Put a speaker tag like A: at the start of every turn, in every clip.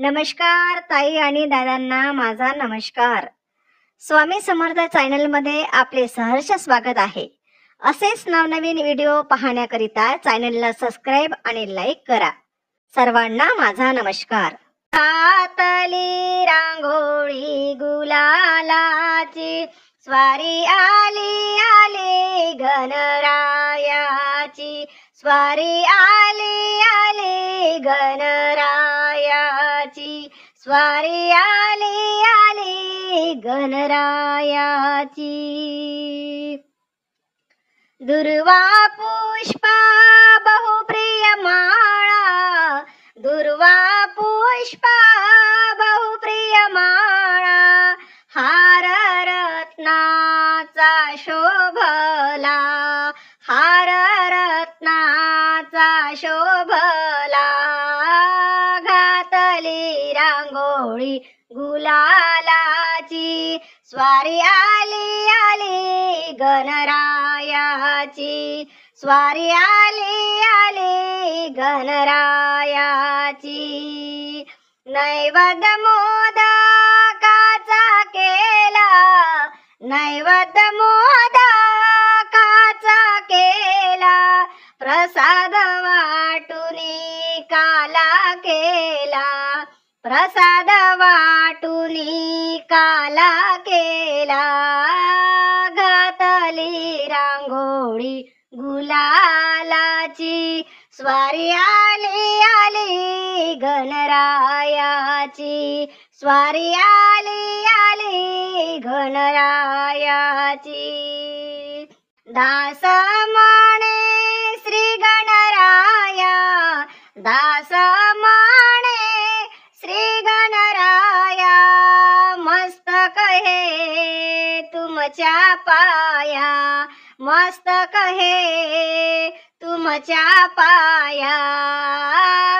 A: नमस्कार ताई आणि दादांना माझा नमस्कार. स्वामी समर्थ चॅनलमध्ये आपले सहर्ष स्वागत आहे. असेच नवनवीन व्हिडिओ पाहण्याकरिता चॅनलला सबस्क्राइब आणि लाईक करा. सर्वांना माझा नमस्कार. हाताली रांगोळी गुलालाची स्वारी आली आली गणरायाची, स्वारी आली आली गणरायाची, स्वारी आली आली गणरायाची. दुर्वा पुष्पा बहुप्रिय माळा, दुर्वा पुष्पा बहुप्रिय माळा, हार रत्नाचा शोभला, हार रत्नाचा शोभला, घातली रांगोळी गुलालाची, स्वारी आली आली गणरायाची, स्वारी आली आली गणरायाची. नैवेद्य मोदकाचा केला, नैवेद्य मोदकाचा केला, प्रसाद वाटुनी काला केला, प्रसाद वाटुनी काला केला, घातली रांगोळी गुलालाची, स्वारी आली आली गणरायाची, स्वारी आली आली गणरायाची. दास म्हणे श्री गणराया, दास म्हणे श्री गणराया, मस्तक हे तुमच्या पाया, मस्तक हे तुमच्या पाया,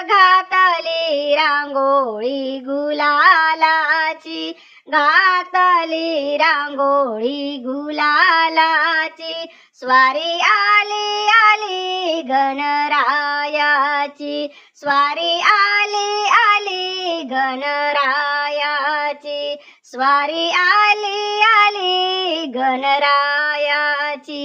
A: घातली रांगोळी गुलालाची, घातली रांगोळी गुलालाची, स्वारी आली आली गणरायाची, स्वारी आली आली गणरायाची, स्वारी आली आली गणरायाची.